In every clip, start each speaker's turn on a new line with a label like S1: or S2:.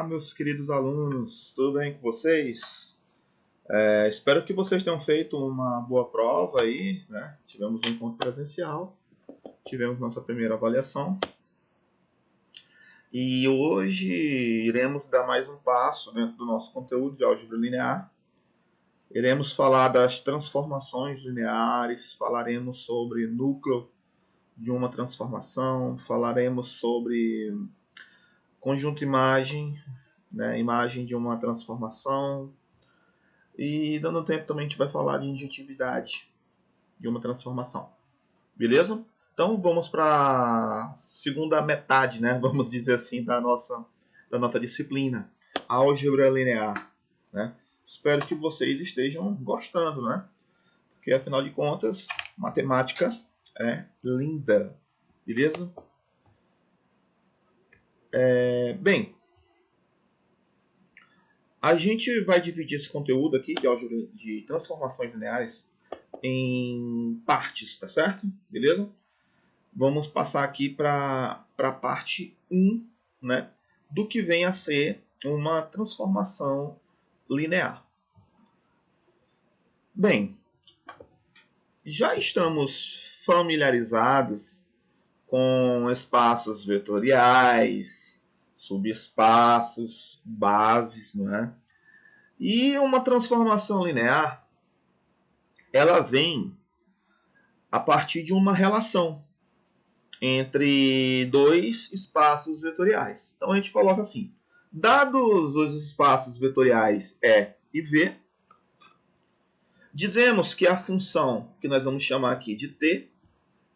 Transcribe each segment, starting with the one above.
S1: Olá, meus queridos alunos, tudo bem com vocês? Espero que vocês tenham feito uma boa prova aí, né? Tivemos um encontro presencial, tivemos nossa primeira avaliação e hoje iremos dar mais um passo dentro do nosso conteúdo de álgebra linear. Iremos falar das transformações lineares, falaremos sobre núcleo de uma transformação, falaremos sobre conjunto imagem, né, imagem de uma transformação, e dando tempo também a gente vai falar de injetividade de uma transformação, beleza? Então vamos para a segunda metade, né, vamos dizer assim, da nossa disciplina, álgebra linear, né? Espero que vocês estejam gostando, né? Porque afinal de contas, matemática é linda, beleza? Bem, a gente vai dividir esse conteúdo aqui de álgebra de transformações lineares em partes, tá certo? Beleza? Vamos passar aqui para a parte 1, né, do que vem a ser uma transformação linear. Bem, já estamos familiarizados com espaços vetoriais, subespaços, bases, não é? E uma transformação linear, ela vem a partir de uma relação entre dois espaços vetoriais. Então a gente coloca assim: dados os espaços vetoriais E e V, dizemos que a função que nós vamos chamar aqui de T,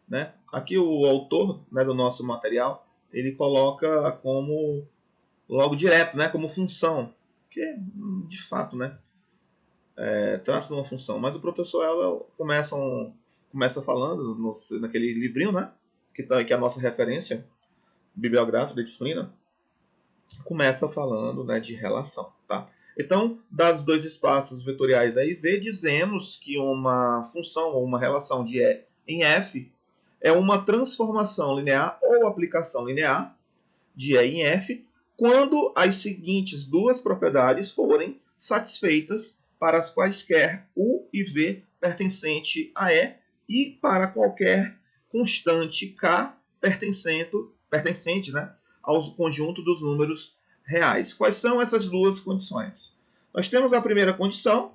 S1: né? Aqui o autor, né, do nosso material, ele coloca como logo direto, né, como função, que de fato, né, trata de uma função. Mas o professor ela começa falando naquele livrinho, né, que é a nossa referência bibliográfica da disciplina, começa falando, né, de relação, tá? Então, dados dois espaços vetoriais A e V, dizemos que uma função ou uma relação de E em F é uma transformação linear ou aplicação linear de E em F quando as seguintes duas propriedades forem satisfeitas para as quaisquer U e V pertencente a E para qualquer constante K pertencente, né, ao conjunto dos números reais. Quais são essas duas condições? Nós temos a primeira condição,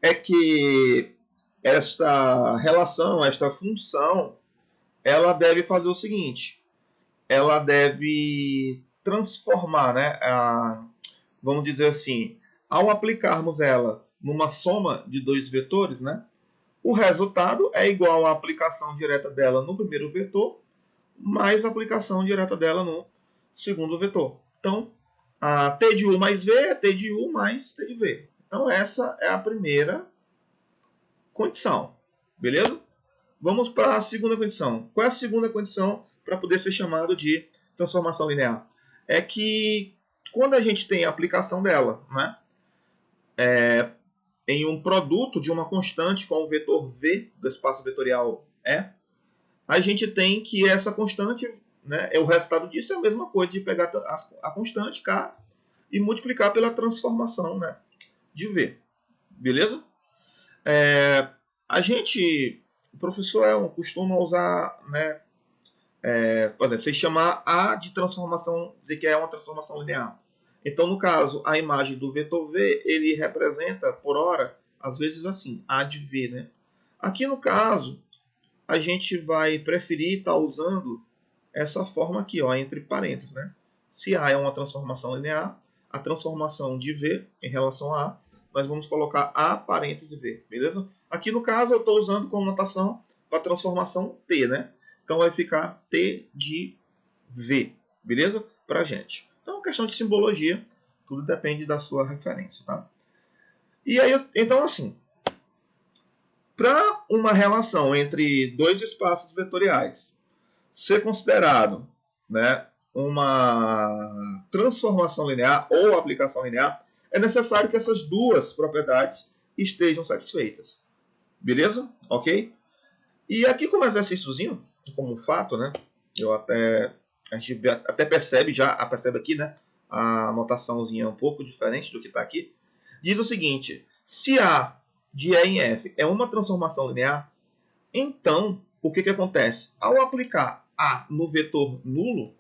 S1: é que esta relação, esta função, ela deve fazer o seguinte: ela deve transformar, né, vamos dizer assim, ao aplicarmos ela numa soma de dois vetores, né, o resultado é igual à aplicação direta dela no primeiro vetor, mais a aplicação direta dela no segundo vetor. Então, a T de U mais V é T de U mais T de V. Então, essa é a primeira condição. Beleza? Vamos para a segunda condição. Qual é a segunda condição para poder ser chamado de transformação linear? É que quando a gente tem a aplicação dela, né, em um produto de uma constante com o vetor V do espaço vetorial E, a gente tem que essa constante, né, o resultado disso é a mesma coisa de pegar a constante K e multiplicar pela transformação, né, de V. Beleza? O professor costuma usar, né, por exemplo, você chamar A de transformação, dizer que é uma transformação linear. Então, no caso, a imagem do vetor V, ele representa, por hora, às vezes assim, A de V, né? Aqui no caso, a gente vai preferir estar usando essa forma aqui, ó, entre parênteses, né? Se A é uma transformação linear, a transformação de V em relação a A, nós vamos colocar A parêntese V, beleza? Aqui no caso eu estou usando como notação para transformação T, né? Então vai ficar T de V, beleza? Para a gente. Então, questão de simbologia, tudo depende da sua referência, tá? E aí, então assim, para uma relação entre dois espaços vetoriais ser considerado, né, uma transformação linear ou aplicação linear, é necessário que essas duas propriedades estejam satisfeitas. Beleza? Ok? E aqui como exercíciozinho, como um fato, né, a gente até percebe aqui, né, a anotaçãozinha é um pouco diferente do que está aqui. Diz o seguinte: se A de E em F é uma transformação linear, então o que acontece? Ao aplicar A no vetor nulo,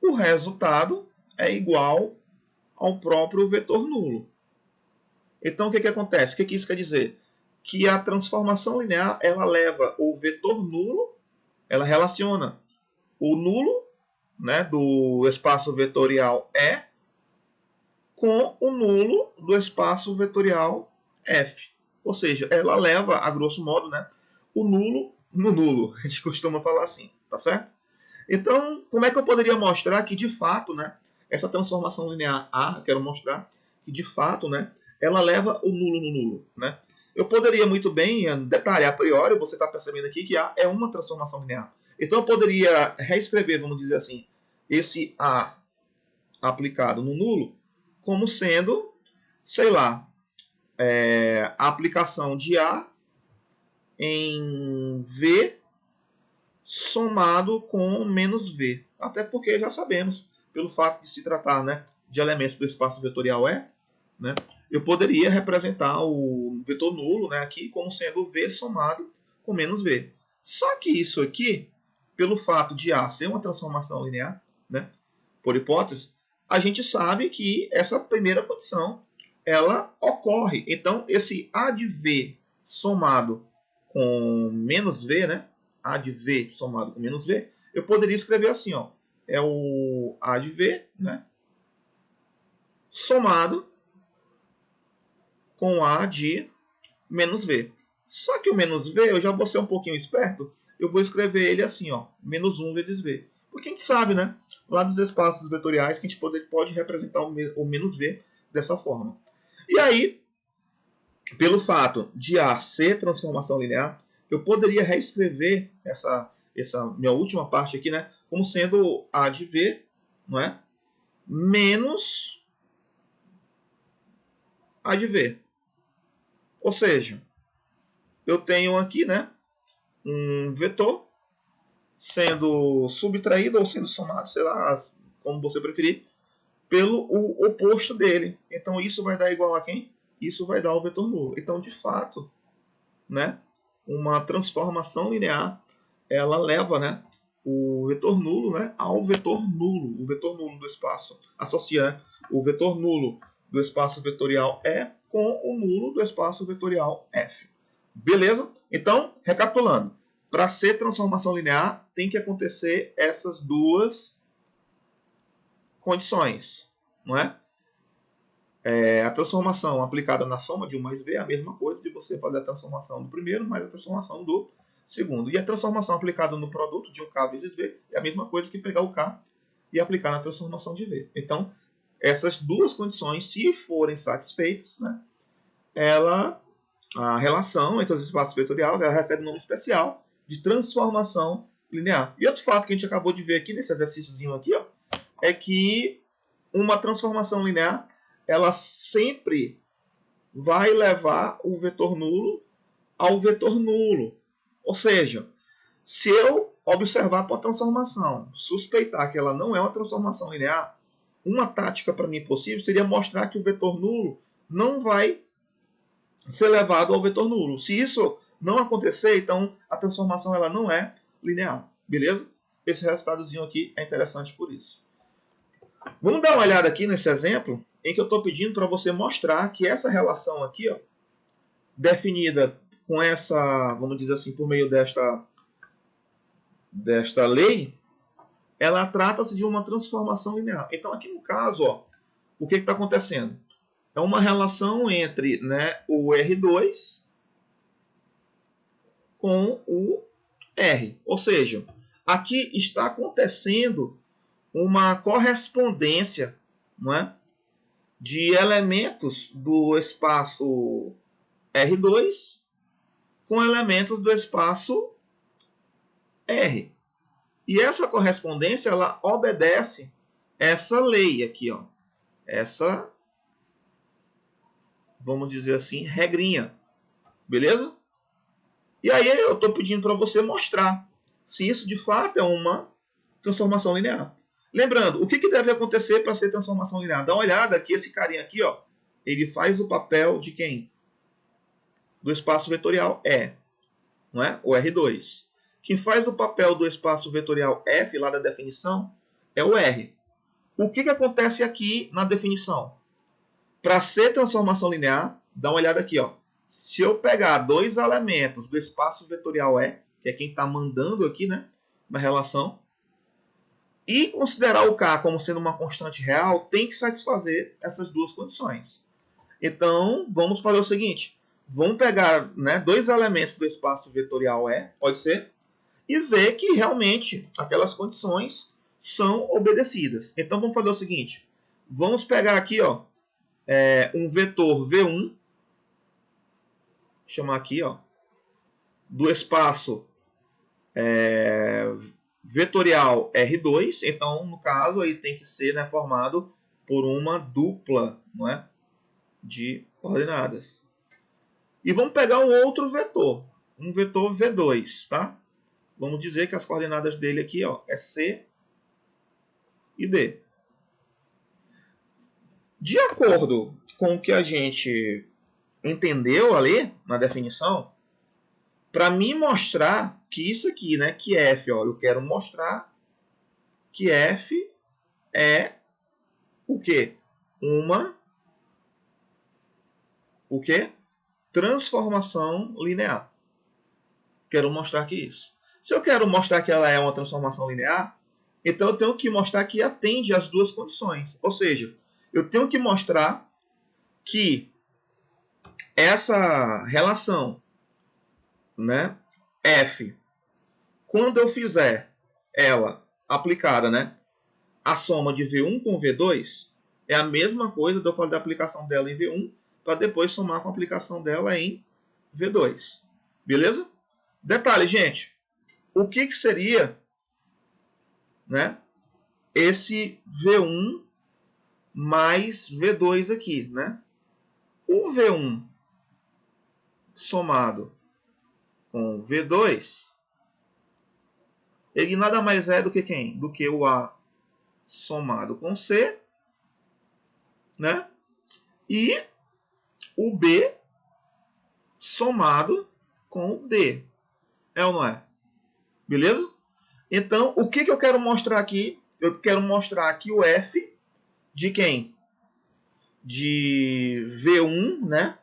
S1: o resultado é igual ao próprio vetor nulo. Então o que acontece? O que isso quer dizer? Que a transformação linear ela leva o vetor nulo, ela relaciona o nulo, né, do espaço vetorial E com o nulo do espaço vetorial F. Ou seja, ela leva, a grosso modo, né, o nulo no nulo. A gente costuma falar assim, tá certo? Então, como é que eu poderia mostrar que, de fato, né, essa transformação linear A, eu quero mostrar que, de fato, né, ela leva o nulo no nulo, né? Eu poderia muito bem detalhar a priori, você está percebendo aqui que A é uma transformação linear. Então, eu poderia reescrever, vamos dizer assim, esse A aplicado no nulo como sendo, sei lá, a aplicação de A em V somado com menos V. Até porque já sabemos, pelo fato de se tratar, né, de elementos do espaço vetorial E, né, eu poderia representar o vetor nulo, né, aqui como sendo V somado com menos V. Só que isso aqui, pelo fato de A ser uma transformação linear, né, por hipótese, a gente sabe que essa primeira condição ela ocorre. Então, esse A de V somado com menos V, né, A de V somado com menos V, eu poderia escrever assim, ó, é o A de V, né, somado com A de menos V. Só que o menos V, eu já vou ser um pouquinho esperto, eu vou escrever ele assim, ó, menos 1 vezes V. Porque a gente sabe, né, lá dos espaços vetoriais, que a gente pode representar o menos V dessa forma. E aí, pelo fato de A ser transformação linear, eu poderia reescrever essa minha última parte aqui, né, como sendo A de V, não é? Menos A de V. Ou seja, eu tenho aqui, né, um vetor sendo subtraído ou sendo somado, sei lá, como você preferir, pelo o oposto dele. Então isso vai dar igual a quem? Isso vai dar o vetor nulo. Então, de fato, né, uma transformação linear, ela leva, né, o vetor nulo, né, ao vetor nulo. O vetor nulo do espaço associa o vetor nulo do espaço vetorial E com o nulo do espaço vetorial F. Beleza? Então, recapitulando. Para ser transformação linear, tem que acontecer essas duas condições, não é? A transformação aplicada na soma de 1 mais V é a mesma coisa de você fazer a transformação do primeiro mais a transformação do segundo. E a transformação aplicada no produto de 1K vezes V é a mesma coisa que pegar o K e aplicar na transformação de V. Então, essas duas condições, se forem satisfeitas, né, a relação entre os espaços vetoriais ela recebe um nome especial de transformação linear. E outro fato que a gente acabou de ver aqui nesse exercíciozinho aqui, ó, é que uma transformação linear ela sempre vai levar o vetor nulo ao vetor nulo. Ou seja, se eu observar por transformação, suspeitar que ela não é uma transformação linear, uma tática para mim possível seria mostrar que o vetor nulo não vai ser levado ao vetor nulo. Se isso não acontecer, então a transformação ela não é linear. Beleza? Esse resultadozinho aqui é interessante por isso. Vamos dar uma olhada aqui nesse exemplo em que eu estou pedindo para você mostrar que essa relação aqui, ó, definida com essa, vamos dizer assim, por meio desta lei, ela trata-se de uma transformação linear. Então, aqui no caso, ó, o que está acontecendo? É uma relação entre, né, o R2 com o R. Ou seja, aqui está acontecendo uma correspondência, não é, de elementos do espaço R2 com elementos do espaço R. E essa correspondência ela obedece essa lei aqui, ó. Essa, vamos dizer assim, regrinha. Beleza? E aí eu estou pedindo para você mostrar se isso de fato é uma transformação linear. Lembrando, o que deve acontecer para ser transformação linear? Dá uma olhada que esse carinha aqui, ó, ele faz o papel de quem? Do espaço vetorial E, não é? O R2. Quem faz o papel do espaço vetorial F, lá da definição, é o R. O que acontece aqui na definição? Para ser transformação linear, dá uma olhada aqui, ó. Se eu pegar dois elementos do espaço vetorial E, que é quem está mandando aqui, né, na relação, e considerar o K como sendo uma constante real, tem que satisfazer essas duas condições. Então, vamos fazer o seguinte. Vamos pegar, né, dois elementos do espaço vetorial E, pode ser, e ver que realmente aquelas condições são obedecidas. Então, vamos fazer o seguinte. Vamos pegar aqui, ó, um vetor V1, chamar aqui, ó, do espaço vetorial R2. Então, no caso, aí tem que ser, né, formado por uma dupla, não é, de coordenadas. E vamos pegar um outro vetor, um vetor V2, tá? Vamos dizer que as coordenadas dele aqui, ó, é C e D. De acordo com o que a gente entendeu ali na definição, para mim mostrar que isso aqui, né, que F, ó, eu quero mostrar que F é o quê? O quê? Transformação linear. Quero mostrar que isso. Se eu quero mostrar que ela é uma transformação linear, então eu tenho que mostrar que atende às duas condições. Ou seja, eu tenho que mostrar que essa relação, né, F, quando eu fizer ela aplicada, né, a soma de V1 com V2, é a mesma coisa de eu fazer a aplicação dela em V1 para depois somar com a aplicação dela em V2. Beleza? Detalhe, gente. O que seria, né, esse V1 mais V2 aqui, né? O V1 somado com V2, ele nada mais é do que quem? Do que o A somado com C, né? E o B somado com o D. É ou não é? Beleza? Então, o que eu quero mostrar aqui? Eu quero mostrar aqui o F de quem? De V1, né?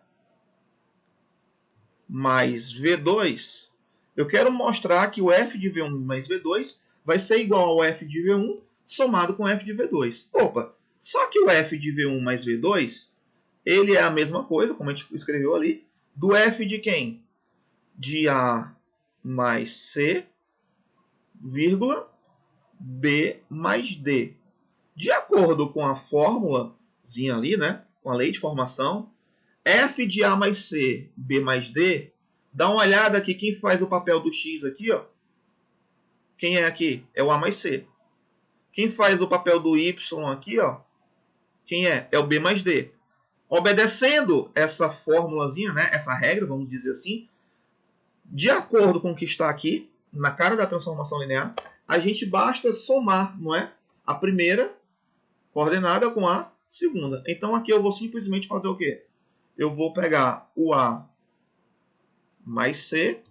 S1: Mais V2. Eu quero mostrar que o F de V1 mais V2 vai ser igual ao F de V1 somado com F de V2. Opa, só que o F de V1 mais V2, ele é a mesma coisa, como a gente escreveu ali, do F de quem? De A mais C, vírgula, B mais D. De acordo com a fórmulazinha ali, né, com a lei de formação, F de A mais C, B mais D, dá uma olhada aqui, quem faz o papel do X aqui, ó. Quem é aqui? É o A mais C. Quem faz o papel do Y aqui, ó. Quem é? É o B mais D. Obedecendo essa fórmulazinha, né, essa regra, vamos dizer assim, de acordo com o que está aqui, na cara da transformação linear, a gente basta somar, não é? A primeira coordenada com a segunda. Então aqui eu vou simplesmente fazer o quê? Eu vou pegar o A mais C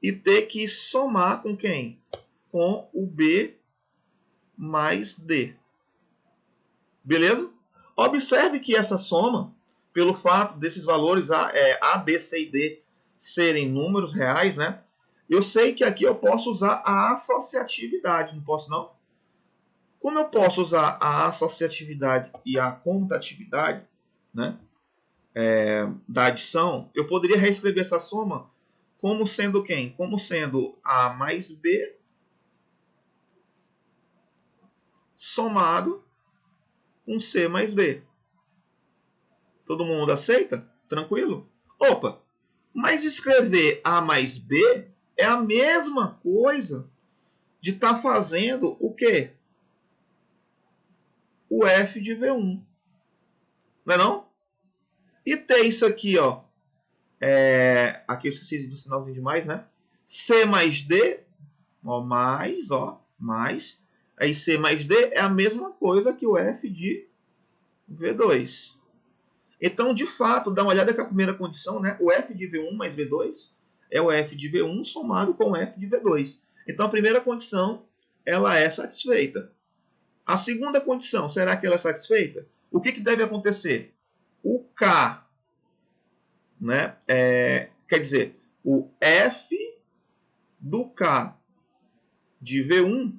S1: e ter que somar com quem? Com o B mais D. Beleza? Observe que essa soma, pelo fato desses valores A, B, C e D serem números reais, né? Eu sei que aqui eu posso usar a associatividade, não posso não? Como eu posso usar a associatividade e a comutatividade, né, da adição, eu poderia reescrever essa soma como sendo quem? Como sendo A mais B somado com C mais D. Todo mundo aceita? Tranquilo? Opa, mas escrever A mais B é a mesma coisa de estar fazendo o quê? O F de V1. Não é não? E ter isso aqui, ó. Aqui eu esqueci do sinalzinho de mais, né? C mais D, ó, mais Aí C mais D é a mesma coisa que o F de V2. Então, de fato, dá uma olhada com a primeira condição, né? O F de V1 mais V2 é o F de V1 somado com o F de V2. Então, a primeira condição, ela é satisfeita. A segunda condição, será que ela é satisfeita? O que deve acontecer? O K, né? Quer dizer, o F do K de V1,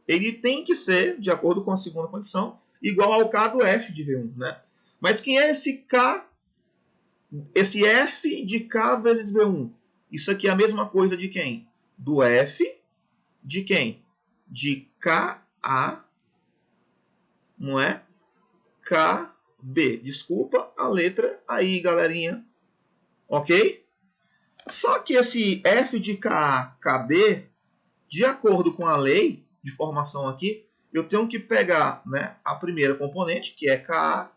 S1: ele tem que ser, de acordo com a segunda condição, igual ao K do F de V1, né? Mas quem é esse K, esse F de K vezes V1? Isso aqui é a mesma coisa de quem? Do F de quem? De KA, não é? KB. Desculpa a letra aí, galerinha. Ok? Só que esse F de KA, KB, de acordo com a lei de formação aqui, eu tenho que pegar, né, a primeira componente, que é KA,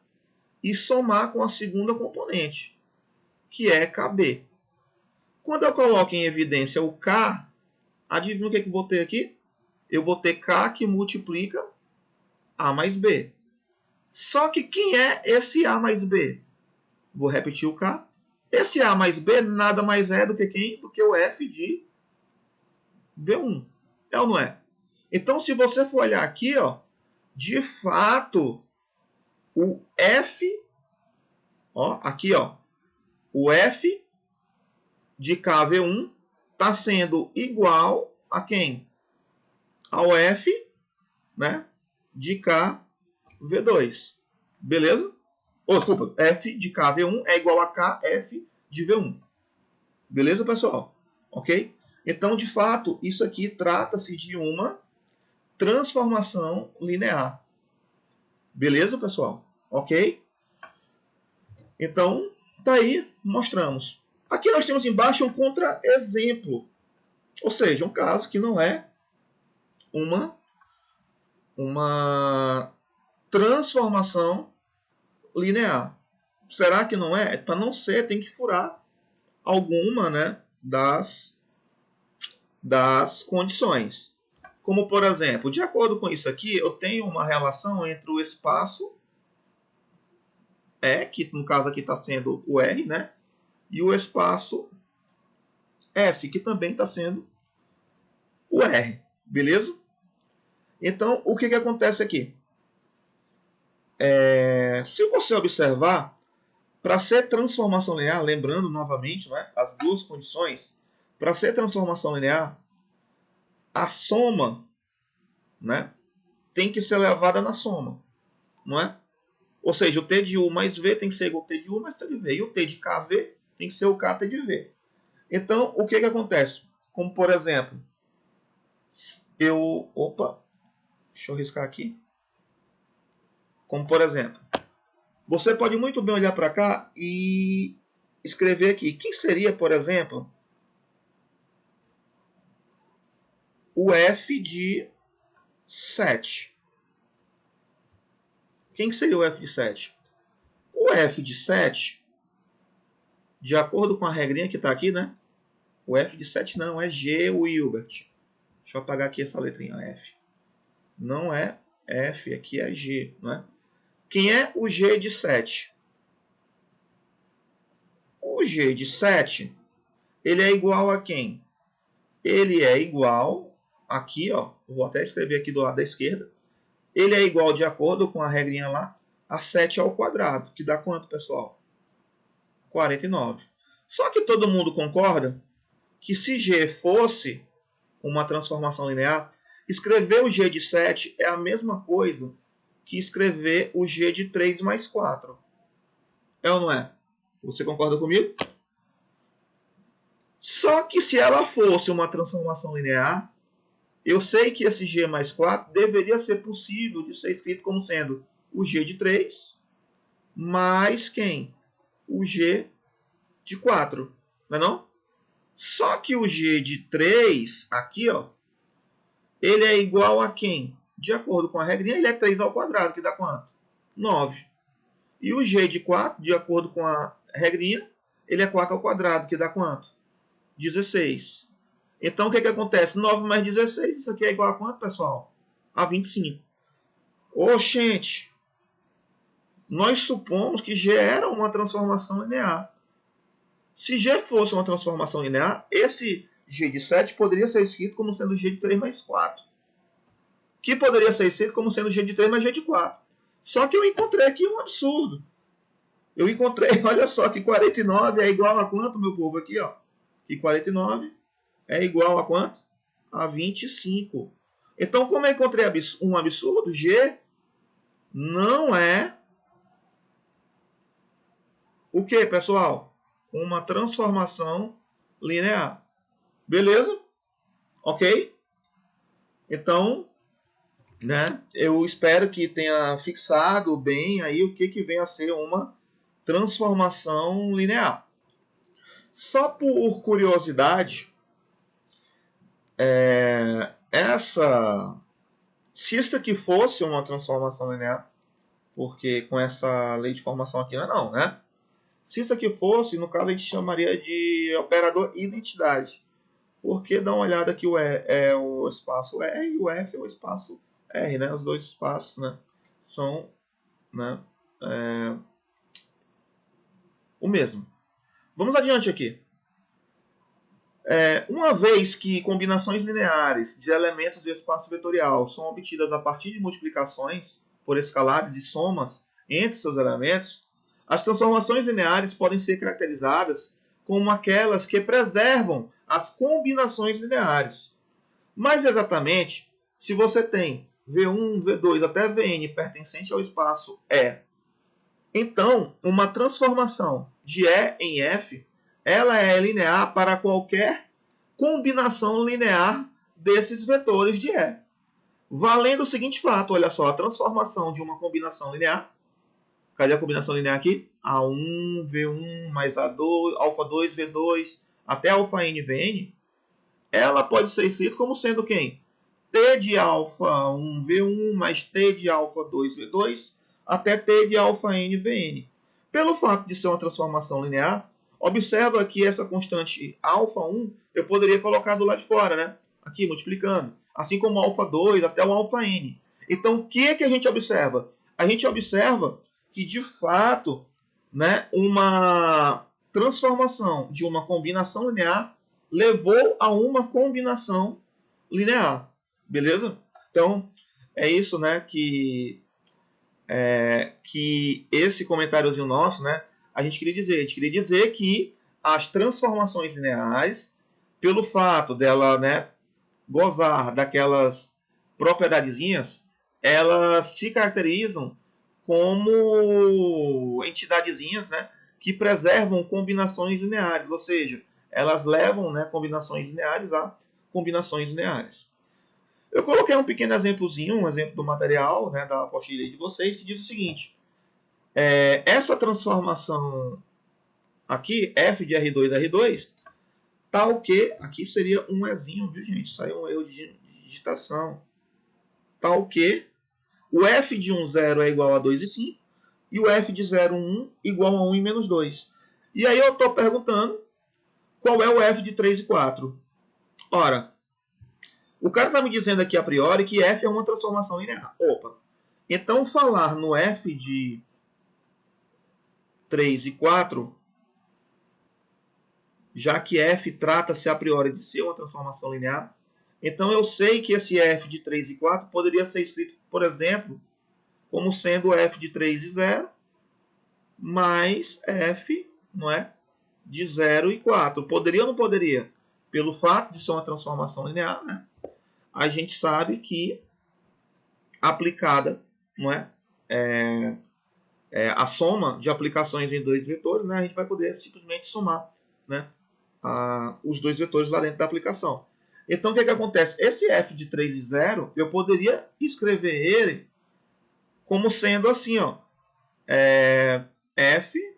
S1: e somar com a segunda componente, que é KB. Quando eu coloco em evidência o K, adivinha o que eu vou ter aqui? Eu vou ter K que multiplica A mais B. Só que quem é esse A mais B? Vou repetir o K. Esse A mais B nada mais é do que quem? Do que o F de V1. É ou não é? Então, se você for olhar aqui, ó, de fato, o F, ó, aqui, ó, o F de KV1 está sendo igual a quem? Ao F, né, de KV2. Beleza? Desculpa, F de KV1 é igual a KF de V1. Beleza, pessoal? Ok? Então, de fato, isso aqui trata-se de uma transformação linear. Beleza, pessoal? Ok? Então, tá aí, mostramos. Aqui nós temos embaixo um contra-exemplo. Ou seja, um caso que não é uma transformação linear. Será que não é? Para não ser, tem que furar alguma, né, das condições. Como, por exemplo, de acordo com isso aqui, eu tenho uma relação entre o espaço E, que no caso aqui está sendo o R, né, e o espaço F, que também está sendo o R. Beleza? Então, o que acontece aqui? Se você observar, para ser transformação linear, lembrando novamente, né, as duas condições, para ser transformação linear, a soma, né, tem que ser levada na soma, não é? Ou seja, o T de U mais V tem que ser igual ao T de U mais T de V. E o T de KV tem que ser o KT de V. Então, o que acontece? Como, por exemplo, deixa eu riscar aqui. Como, por exemplo, você pode muito bem olhar para cá e escrever aqui. Quem seria, por exemplo, o F de 7? Quem seria o F de 7? O F de 7, de acordo com a regrinha que está aqui, né? O F de 7 não, é G, o Hilbert. Deixa eu apagar aqui essa letrinha, F. Não é F, aqui é G, não é? Quem é o G de 7? O G de 7, ele é igual a quem? Ele é igual, aqui, ó, vou até escrever aqui do lado da esquerda. Ele é igual, de acordo com a regrinha lá, a 7 ao quadrado, que dá quanto, pessoal? 49. Só que todo mundo concorda que se G fosse uma transformação linear, escrever o G de 7 é a mesma coisa que escrever o G de 3 mais 4. É ou não é? Você concorda comigo? Só que se ela fosse uma transformação linear, eu sei que esse G mais 4 deveria ser possível de ser escrito como sendo o G de 3 mais quem? O G de 4. Não é não? Só que o G de 3, aqui, ó, ele é igual a quem? De acordo com a regrinha, ele é 3 ao quadrado, que dá quanto? 9. E o G de 4, de acordo com a regrinha, ele é 4 ao quadrado, que dá quanto? 16. Então, o que acontece? 9 mais 16, isso aqui é igual a quanto, pessoal? a 25. Oxente, nós supomos que G era uma transformação linear. Se G fosse uma transformação linear, esse G de 7 poderia ser escrito como sendo G de 3 mais 4. Que poderia ser escrito como sendo G de 3 mais G de 4. Só que eu encontrei aqui um absurdo. Eu encontrei, olha só, que 49 é igual a quanto, meu povo? Aqui, ó. Que 49 é igual a quanto? A 25. Então, como eu encontrei um absurdo, G não é o que, pessoal? Uma transformação linear. Beleza? Ok? Então, né, eu espero que tenha fixado bem aí o que vem a ser uma transformação linear. Só por curiosidade, se isso aqui fosse uma transformação linear, porque com essa lei de formação aqui não, né? Se isso aqui fosse, no caso a gente chamaria de operador identidade. Porque dá uma olhada que o E é o espaço R e o F é o espaço R, né? Os dois espaços, né, são, né, o mesmo. Vamos adiante aqui. Uma vez que combinações lineares de elementos do espaço vetorial são obtidas a partir de multiplicações por escalares e somas entre seus elementos, as transformações lineares podem ser caracterizadas como aquelas que preservam as combinações lineares. Mais exatamente, se você tem V1, V2 até Vn pertencente ao espaço E, então uma transformação de E em F ela é linear para qualquer combinação linear desses vetores de E. Valendo o seguinte fato, olha só, a transformação de uma combinação linear, cadê a combinação linear aqui? A1, V1 mais A2, alfa2, V2, até alfa N, Vn, ela pode ser escrita como sendo quem? T de alfa 1, V1 mais T de alfa 2, V2, até T de alfa N, Vn. Pelo fato de ser uma transformação linear, observa que essa constante alfa 1 eu poderia colocar do lado de fora, né? Aqui, multiplicando. Assim como alfa 2 até o alfa n. Então, o que a gente observa? A gente observa que, de fato, né, uma transformação de uma combinação linear levou a uma combinação linear. Beleza? Então, é isso, né, que esse comentáriozinho nosso, né, a gente queria dizer. A gente queria dizer que as transformações lineares, pelo fato dela, né, gozar daquelas propriedadezinhas, elas se caracterizam como entidadezinhas, né, que preservam combinações lineares, ou seja, elas levam, né, combinações lineares a combinações lineares. Eu coloquei um pequeno exemplozinho, um exemplo do material, né, da apostila de vocês, que diz o seguinte: essa transformação aqui, f de R2 R2, tal que, aqui seria um Ezinho, viu, gente? Saiu um erro de digitação. Tal que o f de 1, 0 é igual a 2 e 5, e o f de 0, 1 igual a 1 e menos 2. E aí eu estou perguntando qual é o f de 3 e 4. Ora, o cara está me dizendo aqui a priori que f é uma transformação linear. Opa! Então falar no f de 3 e 4, já que f trata-se a priori de ser uma transformação linear, então eu sei que esse f de 3 e 4 poderia ser escrito, por exemplo, como sendo f de 3 e 0 mais f, não é, de 0 e 4. Poderia ou não poderia? Pelo fato de ser uma transformação linear, né, a gente sabe que aplicada, não é, a soma de aplicações em dois vetores, né, a gente vai poder simplesmente somar, né, os dois vetores lá dentro da aplicação. Então, o que acontece? Esse f de 3 e 0, eu poderia escrever ele como sendo assim, ó, f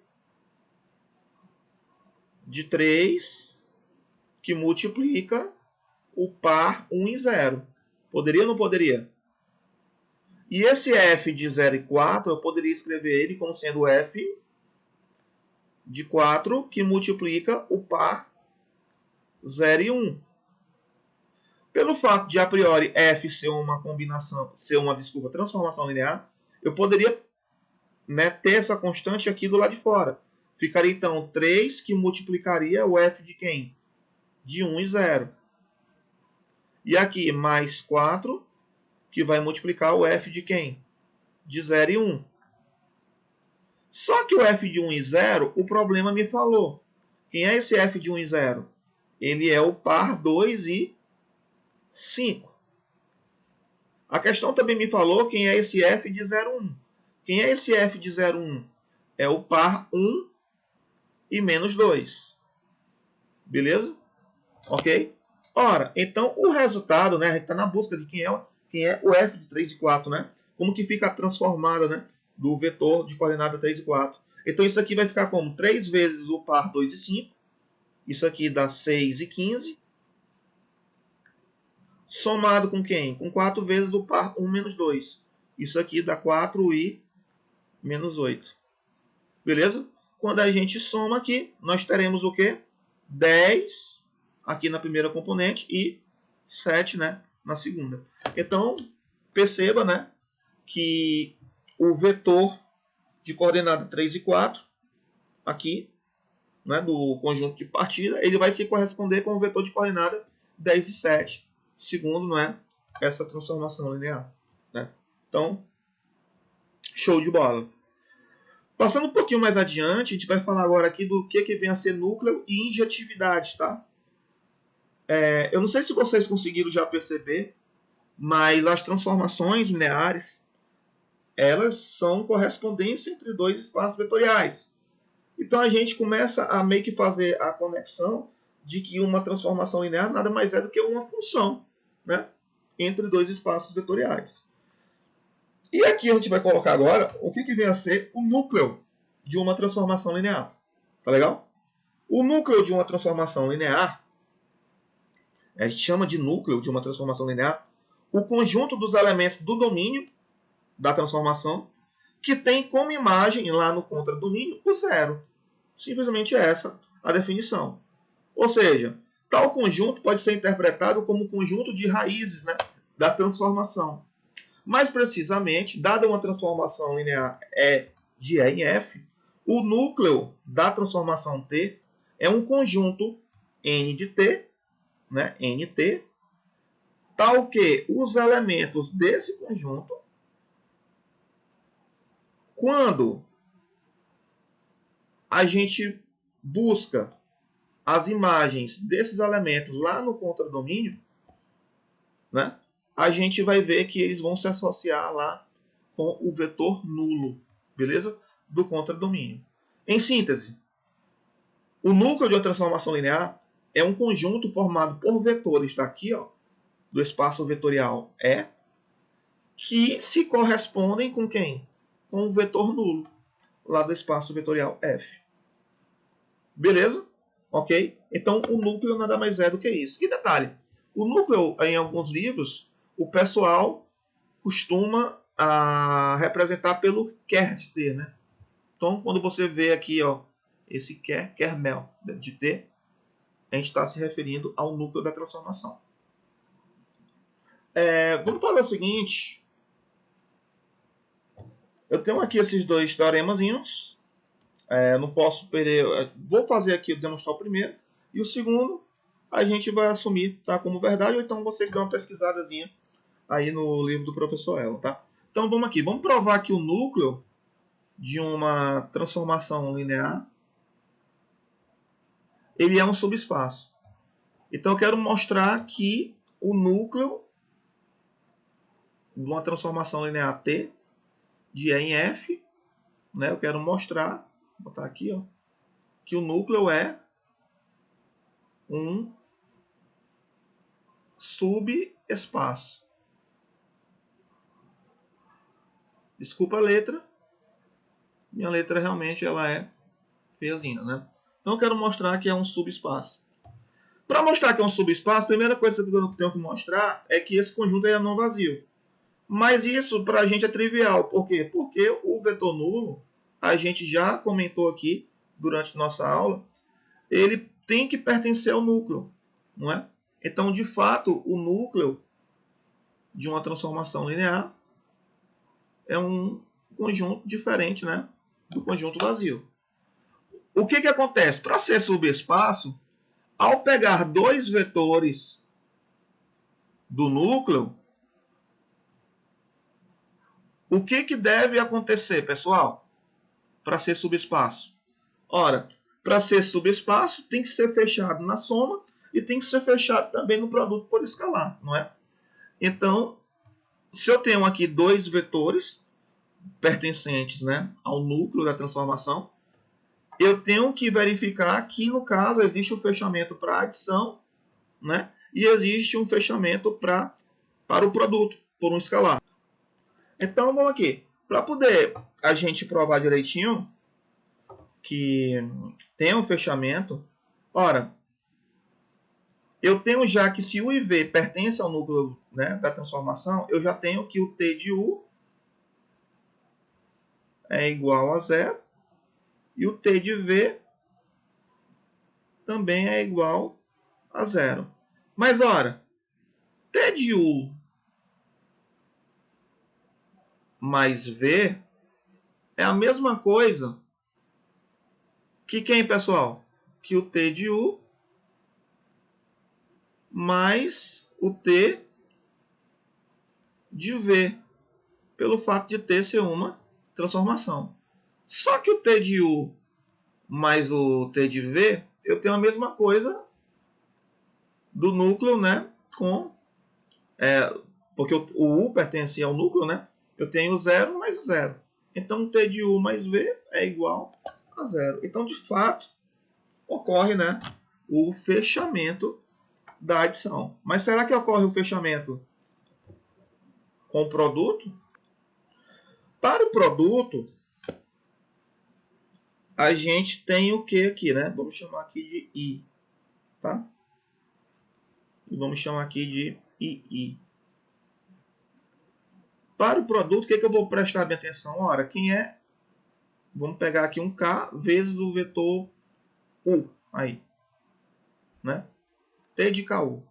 S1: de 3 que multiplica o par 1 e 0. Poderia ou não poderia? E esse f de 0 e 4, eu poderia escrever ele como sendo f de 4 que multiplica o par 0 e 1. Pelo fato de a priori f ser uma transformação linear, eu poderia, né, ter essa constante aqui do lado de fora. Ficaria então 3 que multiplicaria o f de quem? De 1 e 0. E aqui mais 4 que vai multiplicar o f de quem? De 0 e 1. Só que o f de 1 e 0, o problema me falou. Quem é esse f de 1 e 0? Ele é o par 2 e 5. A questão também me falou quem é esse f de 0, 1. Quem é esse f de 0, 1? É o par 1 e menos 2. Beleza? Ok? Ora, então o resultado, né? A gente está na busca de quem é o f de 3 e 4, né? Como que fica a transformada, né, do vetor de coordenada 3 e 4. Então isso aqui vai ficar como 3 vezes o par 2 e 5. Isso aqui dá 6 e 15. Somado com quem? Com 4 vezes o par 1 menos 2. Isso aqui dá 4 e menos 8. Beleza? Quando a gente soma aqui, nós teremos o quê? 10 aqui na primeira componente e 7, né, na segunda. Então, perceba, né, que o vetor de coordenada 3 e 4, aqui, né, do conjunto de partida, ele vai se corresponder com o vetor de coordenada 10 e 7, segundo, né, essa transformação linear. Né? Então, show de bola. Passando um pouquinho mais adiante, a gente vai falar agora aqui do que vem a ser núcleo e injetividade, tá? Eu não sei se vocês conseguiram já perceber, mas as transformações lineares, elas são correspondência entre dois espaços vetoriais. Então a gente começa a meio que fazer a conexão de que uma transformação linear nada mais é do que uma função, né, entre dois espaços vetoriais. E aqui a gente vai colocar agora o que vem a ser o núcleo de uma transformação linear. Tá legal? O núcleo de uma transformação linear, a gente chama de núcleo de uma transformação linear o conjunto dos elementos do domínio da transformação que tem como imagem lá no contradomínio o zero. Simplesmente essa a definição. Ou seja, tal conjunto pode ser interpretado como conjunto de raízes, né, da transformação. Mais precisamente, dada uma transformação linear E de E em F, o núcleo da transformação T é um conjunto N de T, né, NT, tal que os elementos desse conjunto, quando a gente busca as imagens desses elementos lá no contradomínio, né, a gente vai ver que eles vão se associar lá com o vetor nulo, beleza? Do contradomínio. Em síntese, o núcleo de uma transformação linear é um conjunto formado por vetores daqui, ó, do espaço vetorial E, que se correspondem com quem? Com o vetor nulo, lá do espaço vetorial F. Beleza? Ok? Então, o núcleo nada mais é do que isso. E detalhe, o núcleo, em alguns livros, o pessoal costuma representar pelo quer de T, né? Então, quando você vê aqui, ó, esse quermel de T, a gente está se referindo ao núcleo da transformação. Vamos fazer o seguinte. Eu tenho aqui esses dois teoremazinhos. Não posso perder. Vou fazer aqui, demonstrar o primeiro. E o segundo, a gente vai assumir, tá, como verdade, ou então vocês dão uma pesquisadazinha aí no livro do professor Elon, tá? Então vamos aqui. Vamos provar que o núcleo de uma transformação linear, ele é um subespaço. Então eu quero mostrar que o núcleo de uma transformação linear T de E em F, né, eu quero mostrar, vou botar aqui, ó, que o núcleo é um subespaço. Desculpa a letra. Minha letra realmente ela é feiazinha, né? Então eu quero mostrar que é um subespaço. Para mostrar que é um subespaço, a primeira coisa que eu tenho que mostrar é que esse conjunto é não vazio. Mas isso para a gente é trivial. Por quê? Porque o vetor nulo, a gente já comentou aqui durante nossa aula, ele tem que pertencer ao núcleo, não é? Então, de fato, o núcleo de uma transformação linear é um conjunto diferente, né, do conjunto vazio. O que acontece? Para ser subespaço, ao pegar dois vetores do núcleo, o que deve acontecer, pessoal, para ser subespaço? Ora, para ser subespaço, tem que ser fechado na soma e tem que ser fechado também no produto por escalar, não é? Então, se eu tenho aqui dois vetores pertencentes, né, ao núcleo da transformação, eu tenho que verificar que, no caso, existe um fechamento para adição, né, e existe um fechamento para o produto por um escalar. Então, vamos aqui. Para poder a gente provar direitinho que tem um fechamento, ora, eu tenho já que se U e V pertence ao núcleo, né, da transformação, eu já tenho que o T de U é igual a zero e o T de V também é igual a zero. Mas, ora, T de U mais V é a mesma coisa que quem, pessoal? Que o T de U mais o T de V, pelo fato de T ser uma transformação. Só que o T de U mais o T de V, eu tenho a mesma coisa do núcleo, né? Porque o U pertence ao núcleo, né? Eu tenho 0 mais 0. Então, T de U mais V é igual a 0. Então, de fato, ocorre, né, o fechamento da adição. Mas será que ocorre o fechamento com o produto? Para o produto, a gente tem o que aqui, né? Vamos chamar aqui de I, tá? E vamos chamar aqui de II. Para o produto, o que eu vou prestar bem atenção? Ora, quem é? Vamos pegar aqui um K vezes o vetor U. Aí, né? T de KU.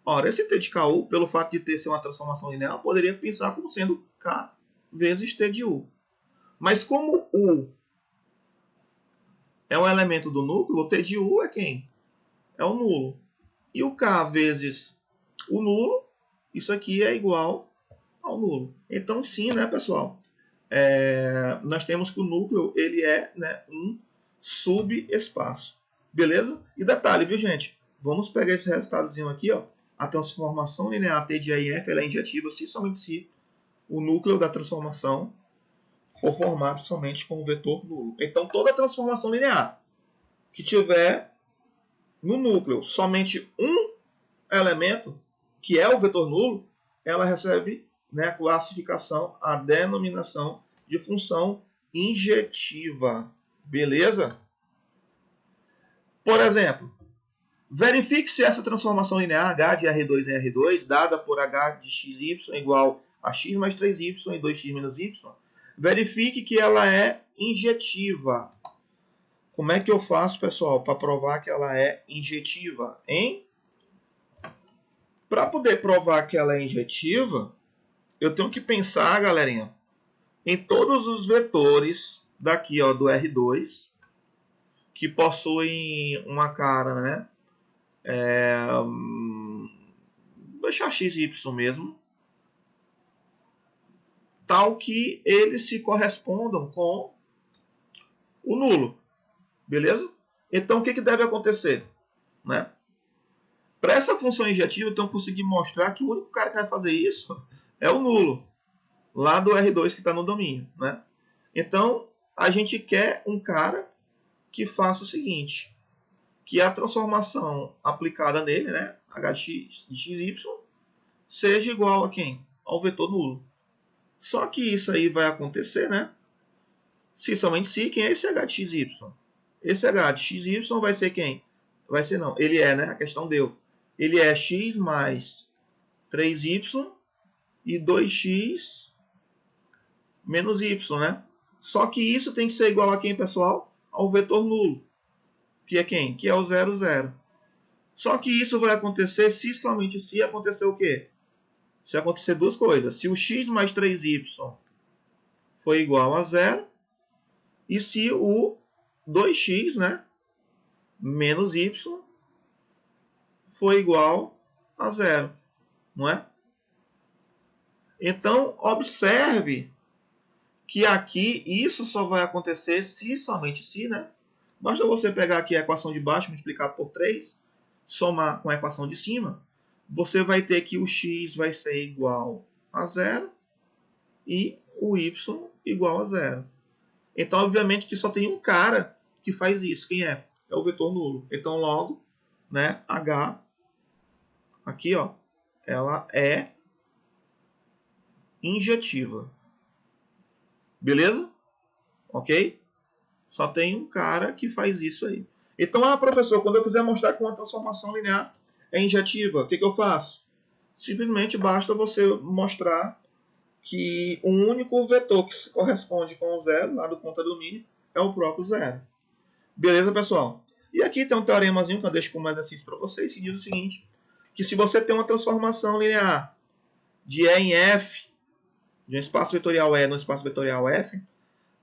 S1: Ora, esse T de KU, pelo fato de ter sido uma transformação linear, eu poderia pensar como sendo K vezes T de U. Mas como U é um elemento do núcleo, o T de U é quem? É o nulo. E o K vezes o nulo, isso aqui é igual ao nulo. Então, sim, né, pessoal? Nós temos que o núcleo ele é, né, um subespaço. Beleza? E detalhe, viu, gente? Vamos pegar esse resultadozinho aqui, ó. A transformação linear T de A em F ela é injetiva se somente se o núcleo da transformação for formado somente com o vetor nulo. Então, toda transformação linear que tiver no núcleo somente um elemento, que é o vetor nulo, ela recebe, né, a classificação, a denominação de função injetiva. Beleza? Por exemplo, verifique se essa transformação linear H de R2 em R2, dada por H de XY igual a x mais 3y e 2x menos y, verifique que ela é injetiva. Como é que eu faço, pessoal, para provar que ela é injetiva, hein? Para poder provar que ela é injetiva, eu tenho que pensar, galerinha, em todos os vetores daqui, ó, do R2, que possuem uma cara, né? Deixar XY mesmo, tal que eles se correspondam com o nulo. Beleza? Então, o que deve acontecer? Né? Para essa função injetiva, eu tenho que conseguir mostrar que o único cara que vai fazer isso é o nulo, lá do R2 que está no domínio. Né? Então, a gente quer um cara que faça o seguinte, que a transformação aplicada nele, né, hx de xy, seja igual a quem? Ao vetor nulo. Só que isso aí vai acontecer, né? Se somente se, quem é esse h de xy? Esse h de xy vai ser quem? Vai ser não, ele é, né? A questão deu. Ele é x mais 3y e 2x menos y, né? Só que isso tem que ser igual a quem, pessoal? Ao vetor nulo. Que é quem? Que é o 0, 0. Só que isso vai acontecer se somente se acontecer o quê? Se acontecer duas coisas. Se o x mais 3y for igual a zero, e se o 2x, né, menos y for igual a zero, não é? Então, observe que aqui isso só vai acontecer se somente se, né? Basta você pegar aqui a equação de baixo, multiplicar por 3, somar com a equação de cima, você vai ter que o x vai ser igual a zero e o y igual a zero. Então, obviamente que só tem um cara que faz isso. Quem é? É o vetor nulo. Então, logo, né, H, aqui, ó, ela é injetiva. Beleza? Ok? Só tem um cara que faz isso aí. Então, professor, quando eu quiser mostrar que uma transformação linear é injetiva, o que eu faço? Simplesmente basta você mostrar que um único vetor que se corresponde com o zero, lá do contradomínio, é o próprio zero. Beleza, pessoal? E aqui tem um teoremazinho que eu deixo como exercício para vocês, que diz o seguinte, que se você tem uma transformação linear de E em F, de um espaço vetorial E no espaço vetorial F,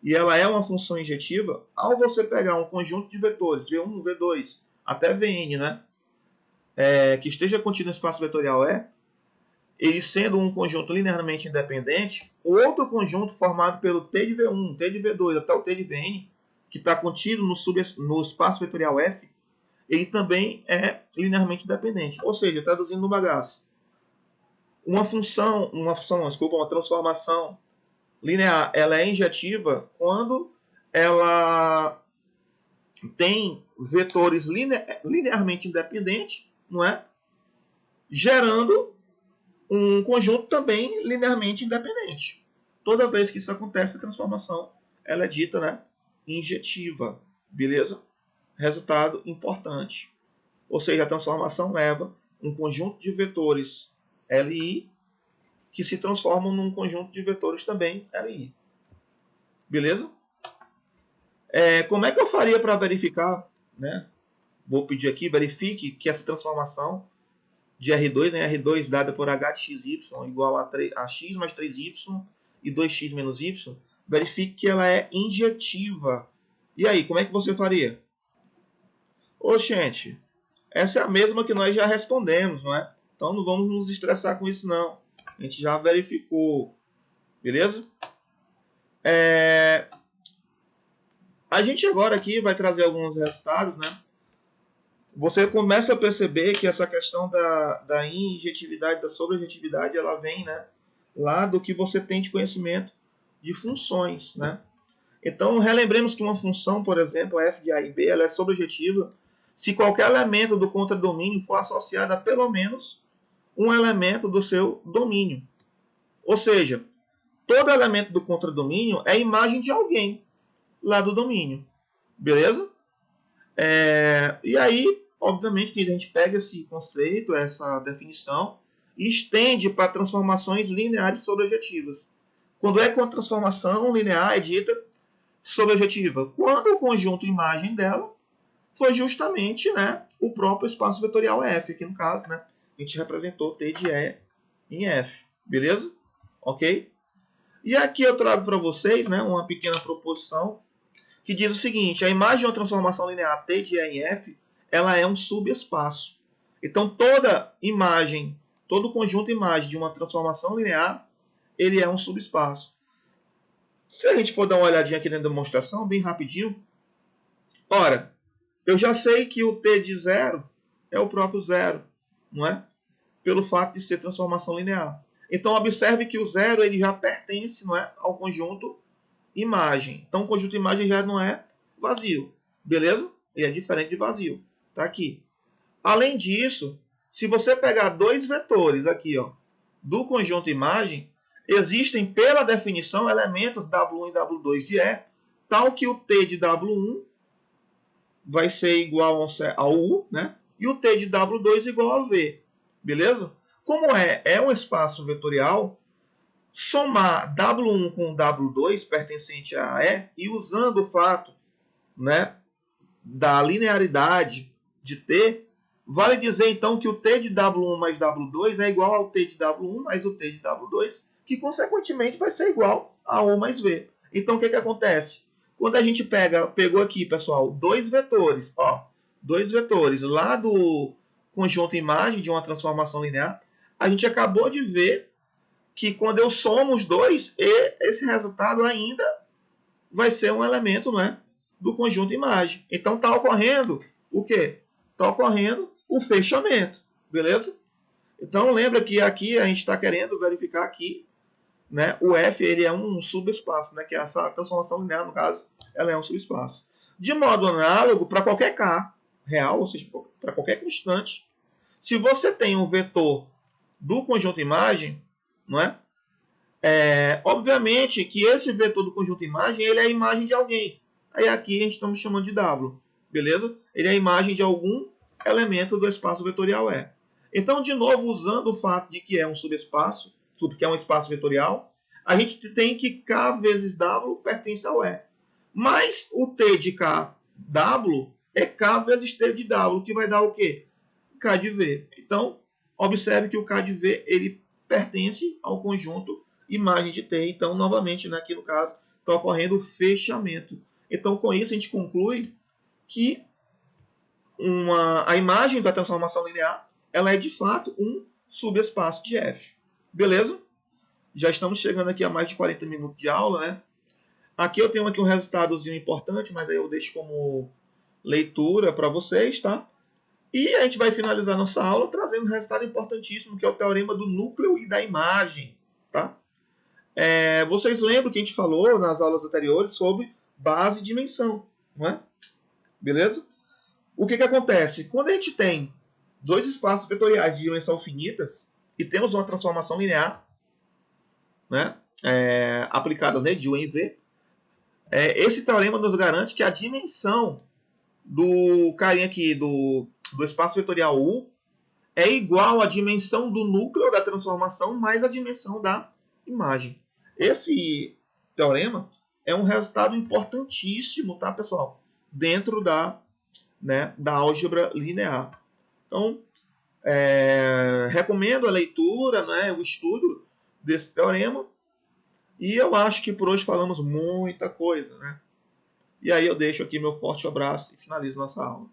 S1: e ela é uma função injetiva, ao você pegar um conjunto de vetores, V1, V2, até Vn, né, que esteja contido no espaço vetorial E, ele sendo um conjunto linearmente independente, o outro conjunto formado pelo T de V1, T de V2 até o T de Vn, que está contido no espaço vetorial F, ele também é linearmente independente. Ou seja, traduzindo no bagaço, uma transformação linear, ela é injetiva quando ela tem vetores linearmente independentes, não é? Gerando um conjunto também linearmente independente. Toda vez que isso acontece, a transformação ela é dita, né, injetiva. Beleza? Resultado importante. Ou seja, a transformação leva um conjunto de vetores Li que se transformam num conjunto de vetores também Li. Beleza? Como é que eu faria para verificar, né? Vou pedir aqui, verifique que essa transformação de R2 em R2 dada por H de XY igual a x mais 3y e 2x menos y, verifique que ela é injetiva. E aí, como é que você faria? Gente, essa é a mesma que nós já respondemos, não é? Então não vamos nos estressar com isso, não. A gente já verificou. Beleza? A gente agora aqui vai trazer alguns resultados, né? Você começa a perceber que essa questão da injetividade, da sobrejetividade, ela vem, né, lá do que você tem de conhecimento de funções, né? Então, relembremos que uma função, por exemplo, f de a e b, ela é sobrejetiva se qualquer elemento do contradomínio for associado a pelo menos um elemento do seu domínio. Ou seja, todo elemento do contradomínio é imagem de alguém lá do domínio. Beleza? E aí, obviamente, que a gente pega esse conceito, essa definição, e estende para transformações lineares sobrejetivas. Quando é que uma transformação linear é dita sobrejetiva? Quando o conjunto imagem dela foi justamente, né, o próprio espaço vetorial F. Aqui no caso, né, a gente representou T de E em F. Beleza? Ok? E aqui eu trago para vocês, né, uma pequena proposição que diz o seguinte: a imagem de uma transformação linear T de E em F, ela é um subespaço. Então, toda imagem, todo conjunto imagem de uma transformação linear, ele é um subespaço. Se a gente for dar uma olhadinha aqui na demonstração, bem rapidinho. Ora, eu já sei que o T de zero é o próprio zero, não é? Pelo fato de ser transformação linear. Então, observe que o zero ele já pertence, não é, ao conjunto imagem. Então, o conjunto imagem já não é vazio. Beleza? Ele é diferente de vazio. Tá aqui. Além disso, se você pegar dois vetores aqui, ó, do conjunto imagem, existem, pela definição, elementos W1 e W2 de E, tal que o T de W1 vai ser igual ao U, né? E o T de W2 igual a V. Beleza? Como é um espaço vetorial, somar W1 com W2 pertencente a E e usando o fato, né, da linearidade de T, Vale dizer, então, que o T de W1 mais W2 é igual ao T de W1 mais o T de W2, que, consequentemente, vai ser igual a O mais V. Então, o que acontece? Quando a gente pegou aqui, pessoal, dois vetores lá do conjunto imagem de uma transformação linear, a gente acabou de ver que quando eu somo os dois, esse resultado ainda vai ser um elemento, né, do conjunto imagem. Então está ocorrendo o quê? Está ocorrendo o fechamento, beleza? Então lembra que aqui a gente está querendo verificar aqui, né, o F ele é um subespaço, né, que essa transformação linear, no caso, ela é um subespaço. De modo análogo, para qualquer K real, ou seja, para qualquer constante, se você tem um vetor do conjunto imagem, não é? Obviamente que esse vetor do conjunto imagem ele é a imagem de alguém. Aí aqui a gente estamos chamando de W, beleza? Ele é a imagem de algum elemento do espaço vetorial E. Então, de novo, usando o fato de que é um subespaço, que é um espaço vetorial, a gente tem que K vezes W pertence ao E. Mas o T de KW é K vezes T de W, que vai dar o quê? K de V. Então, observe que o K de V ele pertence ao conjunto imagem de T. Então, novamente, né, aqui no caso, está ocorrendo o fechamento. Então, com isso, a gente conclui que a imagem da transformação linear ela é, de fato, um subespaço de F. Beleza? Já estamos chegando aqui a mais de 40 minutos de aula, né? Aqui eu tenho aqui um resultadozinho importante, mas aí eu deixo como leitura para vocês, tá? E a gente vai finalizar nossa aula trazendo um resultado importantíssimo, que é o teorema do núcleo e da imagem, tá? Vocês lembram que a gente falou nas aulas anteriores sobre base e dimensão, não é? Beleza? O que acontece? Quando a gente tem dois espaços vetoriais de dimensão finita e temos uma transformação linear, né, aplicada de U em V, esse teorema nos garante que a dimensão do carinha aqui do espaço vetorial U é igual à dimensão do núcleo da transformação mais a dimensão da imagem. Esse teorema é um resultado importantíssimo, tá, pessoal? Dentro da álgebra linear. Então, recomendo a leitura, né, o estudo desse teorema. E eu acho que por hoje falamos muita coisa, né? E aí eu deixo aqui meu forte abraço e finalizo nossa aula.